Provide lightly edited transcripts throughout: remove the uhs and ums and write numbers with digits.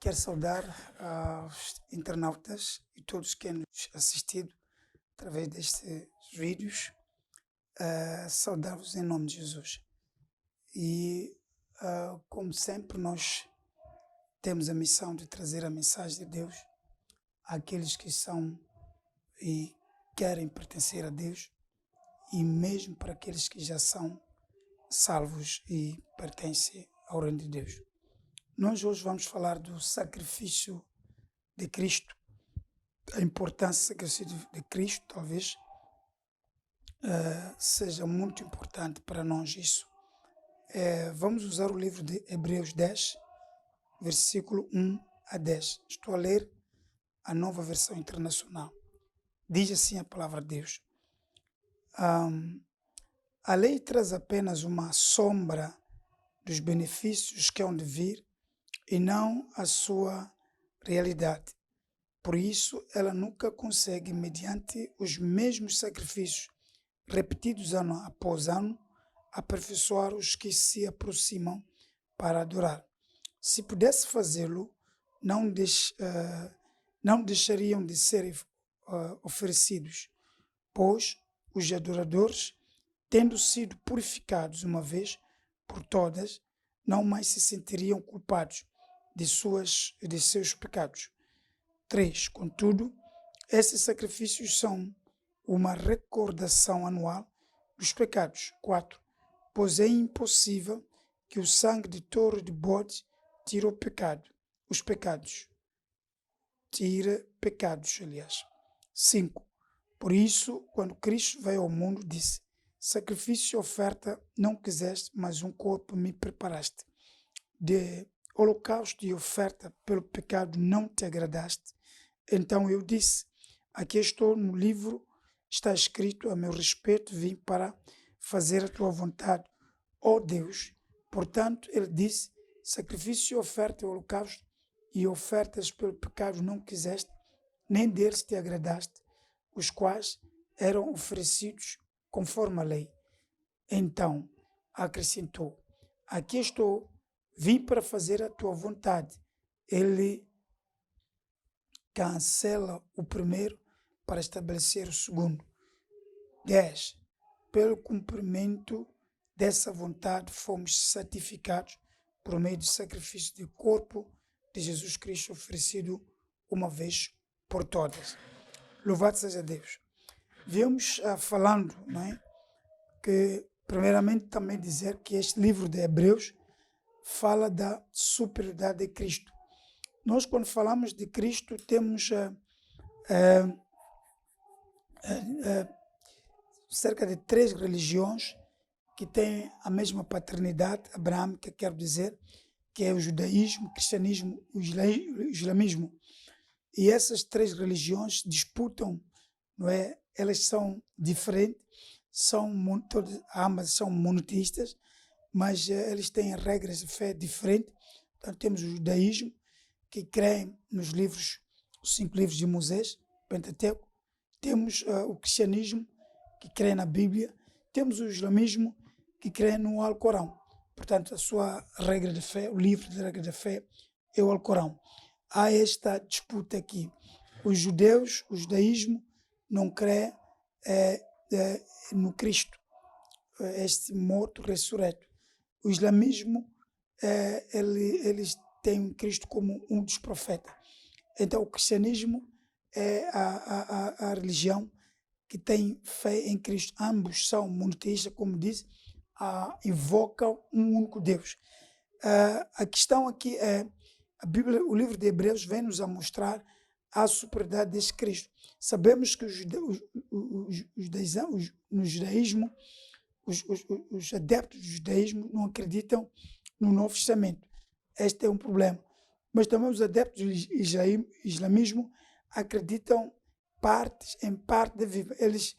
Quero saudar aos internautas e todos que têm nos assistido através destes vídeos, saudar-vos em nome de Jesus. E, como sempre, nós temos a missão de trazer a mensagem de Deus àqueles que são e querem pertencer a Deus, e mesmo para aqueles que já são salvos e pertencem ao reino de Deus. Nós hoje vamos falar do sacrifício de Cristo, a importância do sacrifício de Cristo, talvez seja muito importante para nós isso. Vamos usar o livro de Hebreus 10, versículo 1 a 10. Estou a ler a nova versão internacional. Diz assim a palavra de Deus. A lei traz apenas uma sombra dos benefícios que hão de vir e não a sua realidade. Por isso, ela nunca consegue, mediante os mesmos sacrifícios repetidos ano após ano, aperfeiçoar os que se aproximam para adorar. Se pudesse fazê-lo, não deixariam de ser oferecidos, pois os adoradores, tendo sido purificados uma vez por todas, não mais se sentiriam culpados de seus pecados. 3. Contudo, esses sacrifícios são uma recordação anual dos pecados. 4. Pois é impossível que o sangue de touro de bode tire pecados, aliás. 5. Por isso, quando Cristo veio ao mundo, disse: sacrifício e oferta não quiseste, mas um corpo me preparaste. De holocausto e oferta pelo pecado não te agradaste. Então eu disse: aqui estou, no livro está escrito a meu respeito, vim para fazer a tua vontade, ó Deus. Portanto, ele disse: sacrifício, oferta e holocausto e ofertas pelo pecado não quiseste, nem deles te agradaste, os quais eram oferecidos conforme a lei. Então acrescentou: aqui estou, vim para fazer a tua vontade. Ele cancela o primeiro para estabelecer o segundo. 10. Pelo cumprimento dessa vontade fomos santificados por meio do sacrifício do corpo de Jesus Cristo oferecido uma vez por todas. Louvado seja Deus. Viemos falando, não é? Que primeiramente também dizer que este livro de Hebreus fala da superioridade de Cristo. Nós, quando falamos de Cristo, temos cerca de 3 religiões que têm a mesma paternidade abraâmica, quero dizer, que é o judaísmo, o cristianismo, o islamismo. E essas 3 religiões disputam, não é? Elas são diferentes, ambas são monoteístas, mas eles têm regras de fé diferentes. Então temos o judaísmo, que crê nos livros, os 5 livros de Moisés, Pentateuco. Temos o cristianismo, que crê na Bíblia. Temos o islamismo, que crê no Alcorão. Portanto, a sua regra de fé, o livro de regra de fé, é o Alcorão. Há esta disputa aqui. Os judeus, o judaísmo, não crê no Cristo, este morto ressurreto. O islamismo, eles têm Cristo como um dos profetas. Então, o cristianismo é a religião que tem fé em Cristo. Ambos são monoteístas, como disse, invocam um único Deus. A questão aqui é, a Bíblia, o livro de Hebreus vem nos a mostrar a superioridade deste Cristo. Sabemos que no judaísmo, os adeptos do judaísmo não acreditam no Novo Testamento. Este é um problema. Mas também os adeptos do islamismo acreditam em parte da Bíblia. Eles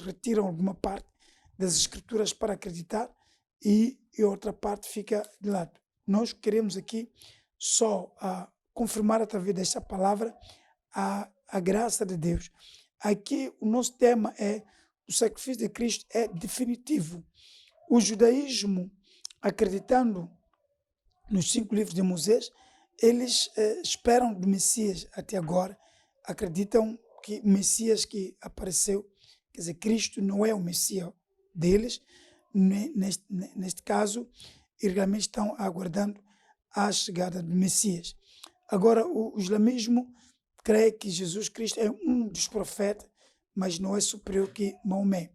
retiram alguma parte das escrituras para acreditar e outra parte fica de lado. Nós queremos aqui só confirmar através desta palavra a graça de Deus. Aqui o nosso tema é: o sacrifício de Cristo é definitivo. O judaísmo, acreditando nos 5 livros de Moisés, eles esperam do Messias até agora, acreditam que o Messias que apareceu, quer dizer, Cristo não é o Messias deles, neste caso, e realmente estão aguardando a chegada do Messias. Agora, o islamismo crê que Jesus Cristo é um dos profetas, mas não é superior que Maomé.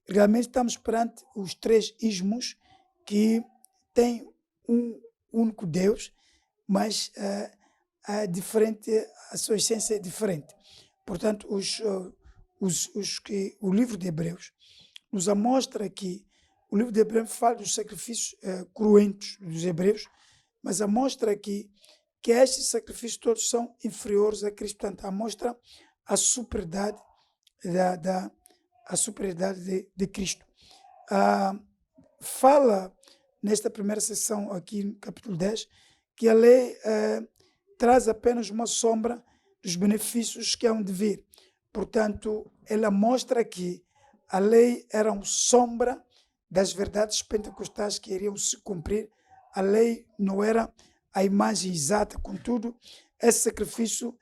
Realmente estamos perante os 3 ismos que têm um único Deus, mas a sua essência é diferente. Portanto, o livro de Hebreus nos mostra que o livro de Hebreus fala dos sacrifícios cruentos dos hebreus, mas mostra que estes sacrifícios todos são inferiores a Cristo. Portanto, mostra a superioridade de Cristo. Fala nesta primeira sessão aqui no capítulo 10 que a lei traz apenas uma sombra dos benefícios que hão de vir. Portanto, ela mostra que a lei era uma sombra das verdades pentecostais que iriam se cumprir. A lei não era a imagem exata, contudo, esse sacrifício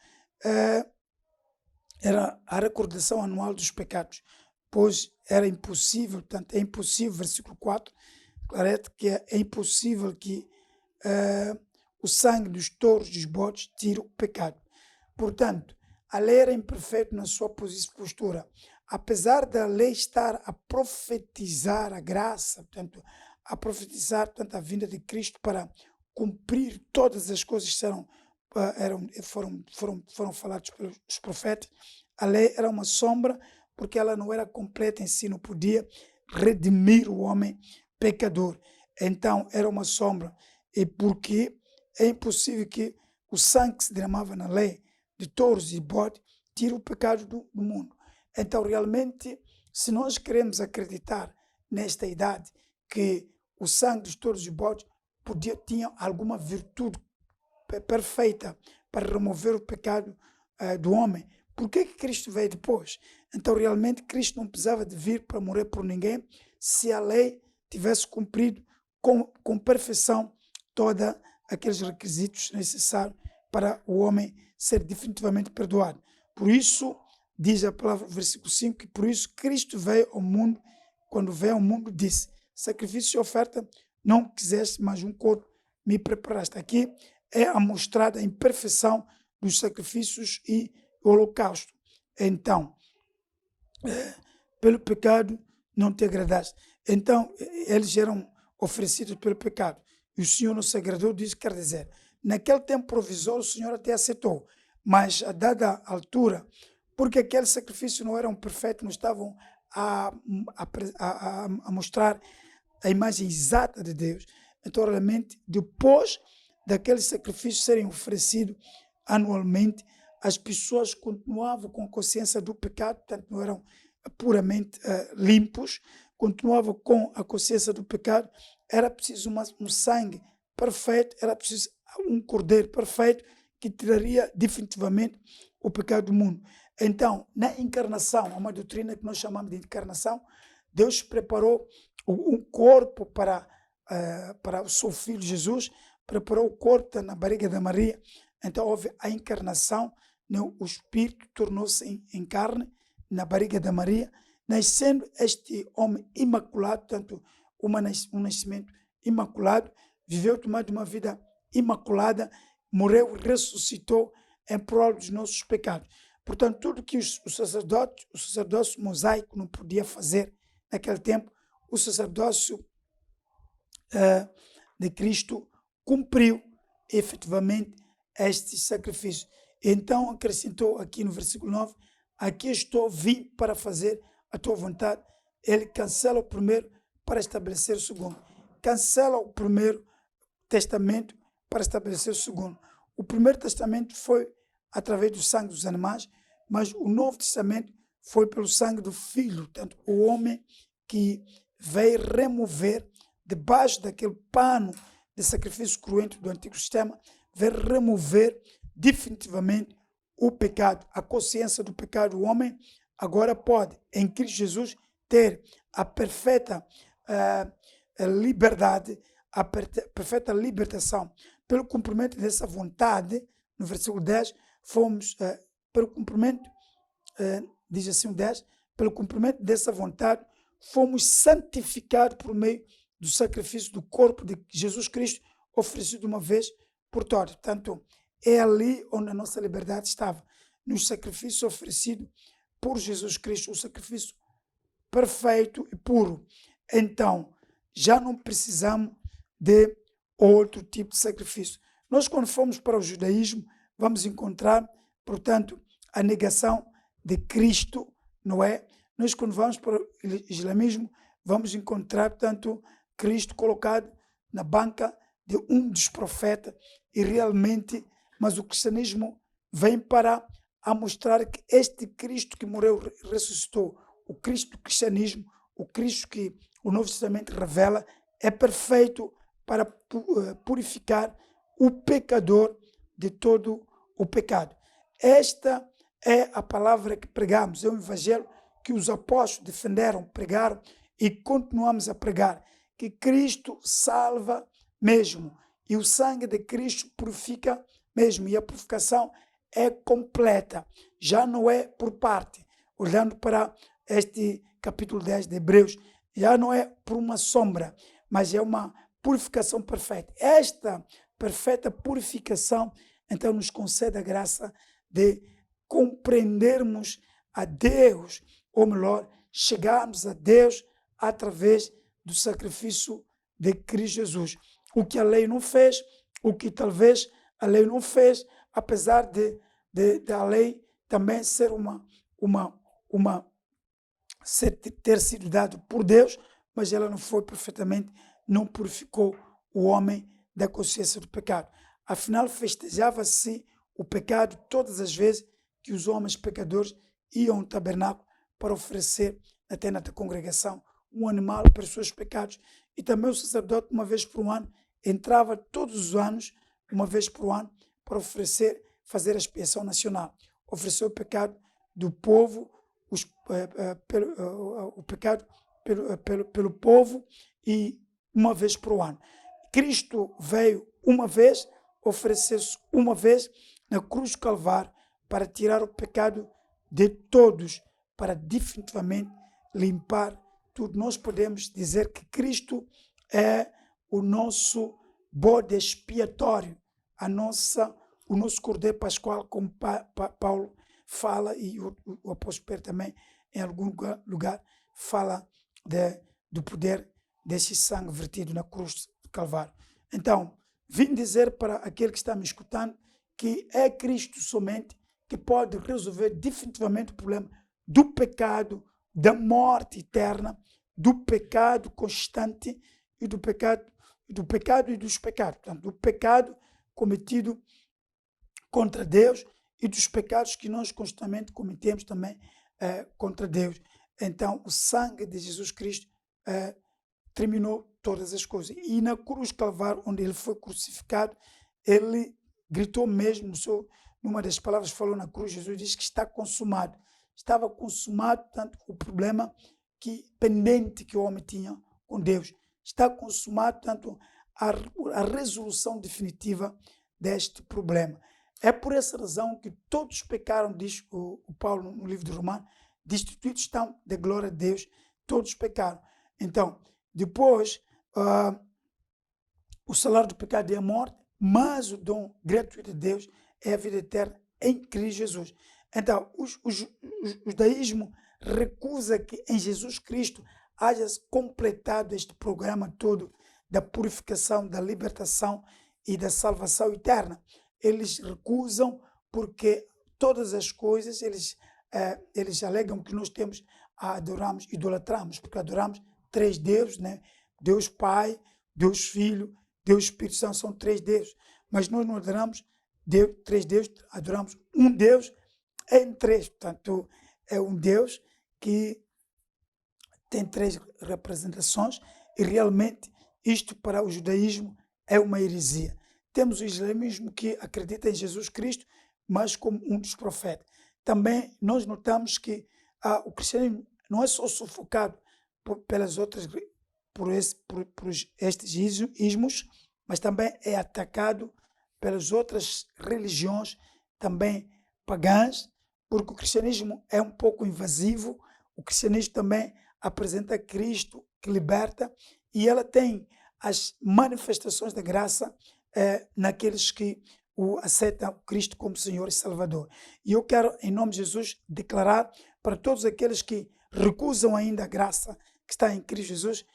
era a recordação anual dos pecados, pois era impossível, portanto, é impossível, versículo 4, clarete que é impossível que o sangue dos touros e dos bodes tire o pecado. Portanto, a lei era imperfeita na sua postura. Apesar da lei estar a profetizar a graça, portanto, a profetizar portanto, a vinda de Cristo para cumprir todas as coisas que foram faladas pelos profetas, a lei era uma sombra porque ela não era completa em si, não podia redimir o homem pecador. Então, era uma sombra. E porque é impossível que o sangue que se derramava na lei de touros e bode tire o pecado do mundo. Então, realmente, se nós queremos acreditar nesta idade que o sangue dos touros e bodes tinha alguma virtude perfeita para remover o pecado do homem, por que Cristo veio depois? Então, realmente, Cristo não precisava de vir para morrer por ninguém se a lei tivesse cumprido com perfeição todos aqueles requisitos necessários para o homem ser definitivamente perdoado. Por isso, diz a palavra, versículo 5, que por isso Cristo veio ao mundo, quando veio ao mundo disse, sacrifício e oferta não quiseste, mas um corpo me preparaste. Aqui é a mostrada a imperfeição dos sacrifícios e holocausto. Então, pelo pecado não te agradaste. Então, eles eram oferecidos pelo pecado. E o Senhor não se agradou disso, quer dizer, naquele tempo provisório o Senhor até aceitou, mas a dada altura, porque aquele sacrifício não era perfeito, não estavam a mostrar a imagem exata de Deus. Então, realmente, depois daqueles sacrifícios serem oferecidos anualmente, as pessoas continuavam com a consciência do pecado, portanto, não eram puramente limpos, continuavam com a consciência do pecado. Era preciso um sangue perfeito, era preciso um cordeiro perfeito que tiraria definitivamente o pecado do mundo. Então, na encarnação, há uma doutrina que nós chamamos de encarnação, Deus preparou um corpo para o seu filho Jesus, preparou o corpo na barriga da Maria. Então houve a encarnação, né? O Espírito tornou-se em carne na barriga da Maria, nascendo este homem imaculado, tanto um nascimento imaculado, viveu tomando uma vida imaculada, morreu e ressuscitou em prol dos nossos pecados. Portanto, tudo que o sacerdócio mosaico não podia fazer naquele tempo, o sacerdócio de Cristo cumpriu efetivamente este sacrifício. Então acrescentou aqui no versículo 9, aqui estou, vim para fazer a tua vontade. Ele cancela o primeiro para estabelecer o segundo. Cancela o primeiro testamento para estabelecer o segundo. O primeiro testamento foi através do sangue dos animais, mas o novo testamento foi pelo sangue do Filho, portanto, o homem que veio remover debaixo daquele pano de sacrifício cruento do antigo sistema, veio remover definitivamente o pecado, a consciência do pecado. O homem agora pode, em Cristo Jesus, ter a perfeita liberdade, a perfeita libertação. Pelo cumprimento dessa vontade, no versículo 10, fomos, pelo cumprimento, diz assim o 10, pelo cumprimento dessa vontade, fomos santificados por meio do sacrifício do corpo de Jesus Cristo, oferecido uma vez por todos. Portanto, é ali onde a nossa liberdade estava, no sacrifício oferecido por Jesus Cristo, o sacrifício perfeito e puro. Então, já não precisamos de outro tipo de sacrifício. Nós, quando fomos para o judaísmo, vamos encontrar, portanto, a negação de Cristo, não é? Nós, quando vamos para o islamismo, vamos encontrar, portanto, Cristo colocado na banca de um dos profetas e realmente, mas o cristianismo vem para a mostrar que este Cristo que morreu e ressuscitou, o Cristo do cristianismo, o Cristo que o Novo Testamento revela, é perfeito para purificar o pecador de todo o pecado. Esta é a palavra que pregamos, é o evangelho que os apóstolos defenderam, pregaram e continuamos a pregar, que Cristo salva mesmo e o sangue de Cristo purifica mesmo, e a purificação é completa, já não é por parte. Olhando para este capítulo 10 de Hebreus, já não é por uma sombra, mas é uma purificação perfeita. Esta perfeita purificação, então, nos concede a graça de compreendermos a Deus, ou melhor, chegarmos a Deus através do sacrifício de Cristo Jesus. O que a lei não fez, o que talvez a lei não fez, apesar de a lei também ser ter sido dado por Deus, mas ela não foi perfeitamente, não purificou o homem da consciência do pecado. Afinal, festejava-se o pecado todas as vezes que os homens pecadores iam ao tabernáculo para oferecer na tenda da congregação um animal para os seus pecados. E também o sacerdote, uma vez por ano, entrava todos os anos, uma vez por ano, para fazer a expiação nacional, oferecer o pecado do povo, o pecado pelo povo, e uma vez por ano. Cristo veio uma vez, ofereceu-se uma vez na cruz do Calvário para tirar o pecado de todos, para definitivamente limpar tudo. Nós podemos dizer que Cristo é o nosso bode expiatório, o nosso cordeiro pascual, como Paulo fala, e o apóstolo Pedro também, em algum lugar, fala do poder desse sangue vertido na cruz do Calvário. Então, vim dizer para aquele que está me escutando que é Cristo somente que pode resolver definitivamente o problema do pecado, da morte eterna, do pecado constante e do pecado e dos pecados. Portanto, do pecado cometido contra Deus e dos pecados que nós constantemente cometemos também contra Deus. Então, o sangue de Jesus Cristo terminou todas as coisas. E na cruz Calvário, onde ele foi crucificado, ele gritou mesmo, numa das palavras falou na cruz, Jesus disse que está consumado. Estava consumado, tanto o problema pendente que o homem tinha com Deus. Está consumado, tanto a resolução definitiva deste problema. É por essa razão que todos pecaram, diz o Paulo no livro de Romanos, destituídos estão da glória de Deus, todos pecaram. Então, depois, o salário do pecado é a morte, mas o dom gratuito de Deus é a vida eterna em Cristo Jesus. Então, o judaísmo recusa que em Jesus Cristo haja completado este programa todo da purificação, da libertação e da salvação eterna. Eles recusam porque todas as coisas, eles alegam que nós temos adoramos, idolatramos, porque adoramos três deuses, né? Deus Pai, Deus Filho, Deus Espírito Santo, são três deuses. Mas nós não adoramos três deuses, adoramos um Deus em três. Portanto, é um Deus que tem três representações e realmente isto para o judaísmo é uma heresia. Temos o islamismo que acredita em Jesus Cristo, mas como um dos profetas. Também nós notamos que o cristianismo não é só sufocado por estes ismos, mas também é atacado pelas outras religiões também pagãs, porque o cristianismo é um pouco invasivo, o cristianismo também apresenta Cristo que liberta e ela tem as manifestações da graça naqueles que o aceitam Cristo como Senhor e Salvador. E eu quero, em nome de Jesus, declarar para todos aqueles que recusam ainda a graça que está em Cristo Jesus,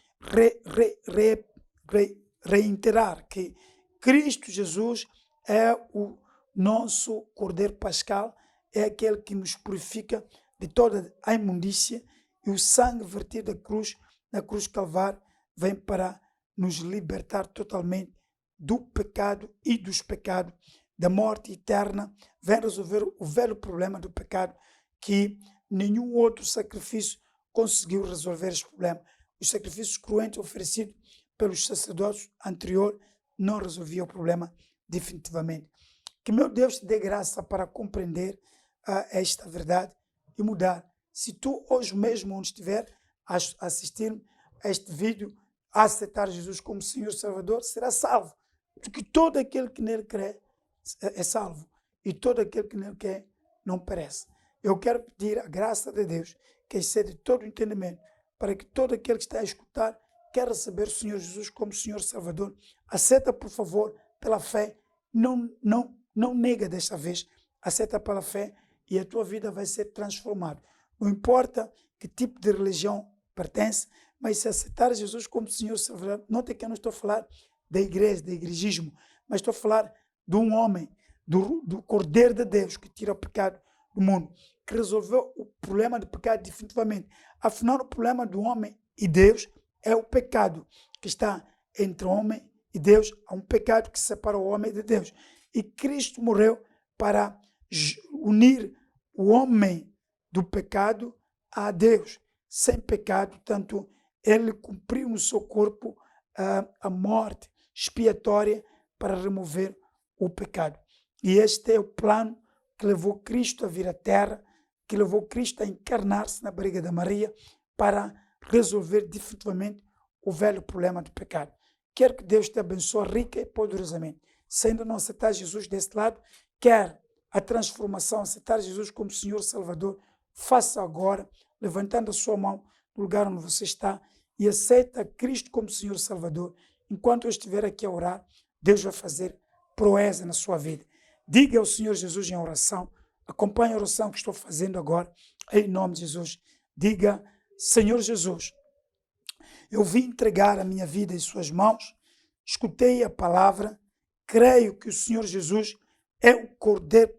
reiterar que Cristo Jesus é o nosso Cordeiro Pascal, é aquele que nos purifica de toda a imundícia e o sangue vertido na cruz Calvário, vem para nos libertar totalmente do pecado e dos pecados, da morte eterna, vem resolver o velho problema do pecado que nenhum outro sacrifício conseguiu resolver esse problema. Os sacrifícios cruentos oferecidos pelos sacerdotes anteriores não resolviam o problema definitivamente. Que meu Deus te dê graça para compreender esta verdade e mudar. Se tu hoje mesmo onde estiver a assistir a este vídeo, a aceitar Jesus como Senhor e Salvador, será salvo. Porque todo aquele que nele crê é salvo. E todo aquele que nele crê não perece. Eu quero pedir a graça de Deus, que excede todo o entendimento, para que todo aquele que está a escutar quer receber o Senhor Jesus como Senhor e Salvador. Aceita, por favor, pela fé. Não nega desta vez. Aceita pela fé e a tua vida vai ser transformada. Não importa que tipo de religião pertence, mas se aceitar Jesus como Senhor e Salvador, note que eu não estou a falar da igreja, da igrejismo, mas estou a falar de um homem, do Cordeiro de Deus que tira o pecado do mundo, que resolveu o problema do pecado definitivamente. Afinal, o problema do homem e Deus é o pecado que está entre o homem e Deus. Há um pecado que separa o homem de Deus. E Cristo morreu para unir o homem do pecado a Deus. Sem pecado, tanto ele cumpriu no seu corpo a morte expiatória para remover o pecado. E este é o plano que levou Cristo a vir à terra, que levou Cristo a encarnar-se na barriga da Maria para resolver definitivamente o velho problema do pecado. Quero que Deus te abençoe rica e poderosamente. Se ainda não aceitar Jesus deste lado, quer a transformação, aceitar Jesus como Senhor e Salvador, faça agora, levantando a sua mão no lugar onde você está e aceita Cristo como Senhor e Salvador. Enquanto eu estiver aqui a orar, Deus vai fazer proeza na sua vida. Diga ao Senhor Jesus em oração, acompanhe a oração que estou fazendo agora, em nome de Jesus. Diga: Senhor Jesus, eu vim entregar a minha vida em suas mãos, escutei a palavra, creio que o Senhor Jesus é o Cordeiro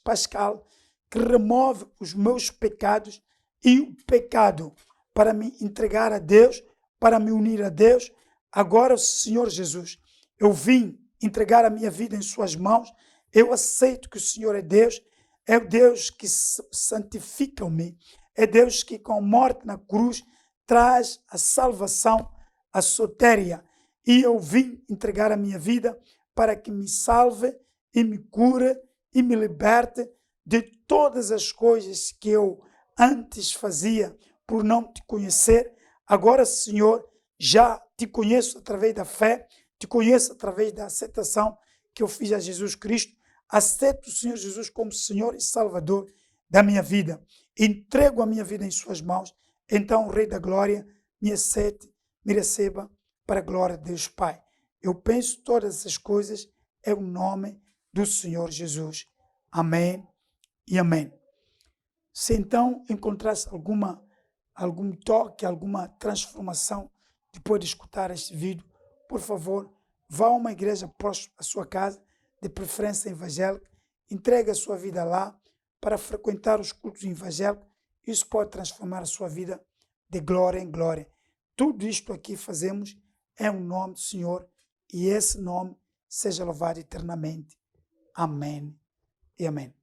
Pascal que remove os meus pecados e o pecado para me entregar a Deus, para me unir a Deus. Agora, Senhor Jesus, eu vim entregar a minha vida em suas mãos, eu aceito que o Senhor é o Deus que santifica-me, é Deus que com a morte na cruz traz a salvação, a soteria. E eu vim entregar a minha vida para que me salve e me cure e me liberte de todas as coisas que eu antes fazia por não te conhecer. Agora, Senhor, já te conheço através da fé, te conheço através da aceitação que eu fiz a Jesus Cristo. Aceito o Senhor Jesus como Senhor e Salvador da minha vida. Entrego a minha vida em suas mãos. Então, o Rei da Glória me aceite, me receba para a glória de Deus Pai. Eu penso todas essas coisas é o nome do Senhor Jesus. Amém e amém. Se então encontrasse algum toque, alguma transformação depois de escutar este vídeo, por favor, vá a uma igreja próxima à sua casa, de preferência evangélica, entregue a sua vida lá para frequentar os cultos evangélicos. Isso pode transformar a sua vida de glória em glória. Tudo isto aqui fazemos é o nome do Senhor e esse nome seja louvado eternamente. Amém e amém.